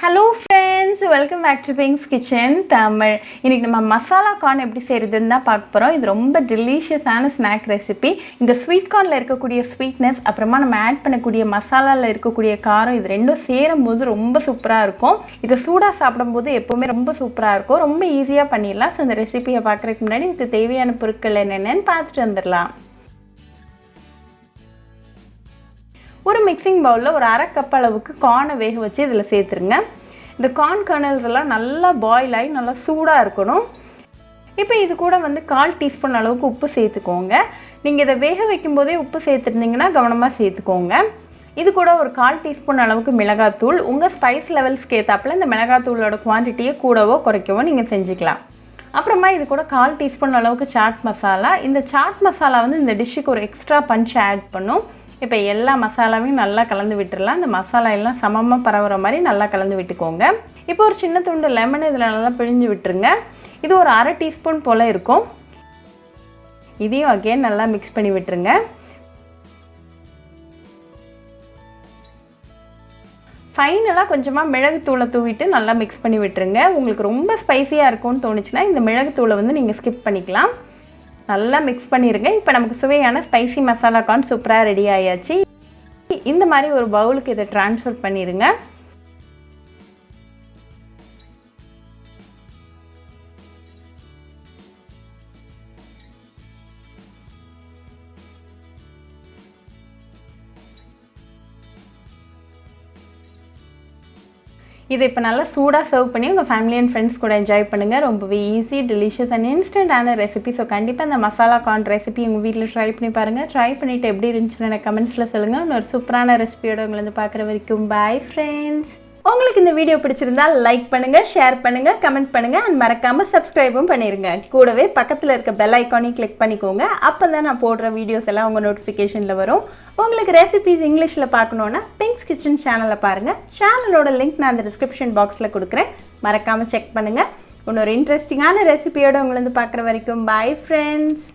Hello friends, welcome back to Pink's Kitchen Tamil. இன்னைக்கு நம்ம masala corn எப்படி செய்யறதுன்னு தான் பார்க்க போறோம். இது ரொம்ப டெலிஷியஸான ஸ்நாக் ரெசிபி. இந்த ஸ்வீட் கார்ன்ல இருக்கக்கூடிய ஸ்வீட்னஸ் அப்புறமா நம்ம ஆட் பண்ணக்கூடிய மசாலால இருக்கக்கூடிய காரம் இது ரெண்டும் சேரும்போது ரொம்ப சூப்பரா இருக்கும். இத சூடா சாப்பிடும்போது எப்பவுமே ரொம்ப சூப்பரா இருக்கும். ரொம்ப ஈஸியா பண்ணிடலாம். சோ இந்த ரெசிபியை பார்க்கறதுக்கு முன்னாடி இதுக்கு தேவையான பொருட்கள் என்னென்னன்னு பார்த்துட்டு வந்துடலாம். ஒரு மிக்சிங் பவுலில் ஒரு அரை கப் அளவுக்கு கார்னை வேக வச்சு இதில் சேர்த்துருங்க. இந்த கார்ன் கர்னல்ஸ் எல்லாம் நல்லா பாயில் ஆகி நல்லா சூடாக இருக்கணும். இப்போ இது கூட 1/4 டீஸ்பூன் அளவுக்கு உப்பு சேர்த்துக்கோங்க. நீங்கள் இதை வேக வைக்கும்போதே உப்பு சேர்த்துருந்தீங்கன்னா கவனமாக சேர்த்துக்கோங்க. இது கூட ஒரு 1/4 டீஸ்பூன் அளவுக்கு மிளகாத்தூள். உங்கள் ஸ்பைஸ் லெவல்ஸ்க்கு ஏற்றாப்புல இந்த மிளகாத்தூளோட குவான்டிட்டியை கூடவோ குறைக்கவோ நீங்கள் செஞ்சுக்கலாம். அப்புறமா இது கூட 1/4 டீஸ்பூன் அளவுக்கு சாட் மசாலா. இந்த சாட் மசாலா இந்த டிஷ்ஷுக்கு ஒரு எக்ஸ்ட்ரா பஞ்ச் ஆட் பண்ணும். இப்போ எல்லா மசாலாவையும் நல்லா கலந்து விட்டுடலாம். இந்த மசாலா எல்லாம் சமமாக பரவுற மாதிரி நல்லா கலந்து விட்டுக்கோங்க. இப்போ ஒரு சின்ன துண்டு லெமன் இதில் நல்லா பிழிஞ்சு விட்டுருங்க. இது ஒரு அரை டீஸ்பூன் போல் இருக்கும். இதையும் அகெயின் நல்லா மிக்ஸ் பண்ணி விட்டுருங்க. ஃபைனலாக கொஞ்சமாக மிளகுத்தூளை தூவிட்டு நல்லா மிக்ஸ் பண்ணி விட்டுருங்க. உங்களுக்கு ரொம்ப ஸ்பைசியாக இருக்கும்னு தோணுச்சுன்னா இந்த மிளகுத்தூளை நீங்கள் ஸ்கிப் பண்ணிக்கலாம். நல்லா மிக்ஸ் பண்ணிடுங்க. இப்போ நமக்கு சுவையான ஸ்பைசி மசாலா கார்ன் சூப்பராக ரெடி ஆயாச்சு. இந்த மாதிரி ஒரு பவுலுக்கு இதை ட்ரான்ஸ்ஃபர் பண்ணிடுங்க. இதை இப்போ நல்லா சூடாக சர்வ் பண்ணி உங்கள் ஃபேமிலி அண்ட் ஃப்ரெண்ட்ஸ் கூட என்ஜாய் பண்ணுங்கள். ரொம்பவே ஈஸி, டெலிஷியஸ் அண்ட் இன்ஸ்டன்டான ரெசிபி. ஸோ கண்டிப்பாக இந்த மசாலா கார்ன் ரெசிபி உங்கள் வீட்டில் ட்ரை பண்ணி பாருங்கள். ட்ரை பண்ணிவிட்டு எப்படி இருந்துச்சுன்னு எனக்கு கமெண்ட்ஸில் சொல்லுங்கள். இன்னொரு சூப்பரான ரெசிபியோட உங்களை பார்க்குற வரைக்கும் பாய் ஃப்ரெண்ட்ஸ். உங்களுக்கு இந்த வீடியோ பிடிச்சிருந்தா லைக் பண்ணுங்கள், ஷேர் பண்ணுங்கள், கமெண்ட் பண்ணுங்கள் அண்ட் மறக்காமல் சப்ஸ்கிரைபும் பண்ணிடுங்க. கூடவே பக்கத்தில் இருக்க பெல் ஐக்கானையும் கிளிக் பண்ணிக்கோங்க. அப்போ தான் நான் போடுற வீடியோஸ் எல்லாம் உங்கள் நோட்டிஃபிகேஷனில் வரும். உங்களுக்கு ரெசிபிஸ் இங்கிலீஷில் பார்க்கணுன்னா பிங்க்ஸ் கிச்சன் சேனலை பாருங்கள். சேனலோட லிங்க் நான் அந்த டிஸ்கிரிப்ஷன் பாக்ஸில் கொடுக்குறேன். மறக்காமல் செக் பண்ணுங்கள். இன்னொரு இன்ட்ரெஸ்டிங்கான ரெசிபியோடு உங்களை பார்க்குற வரைக்கும் பாய் ஃப்ரெண்ட்ஸ்.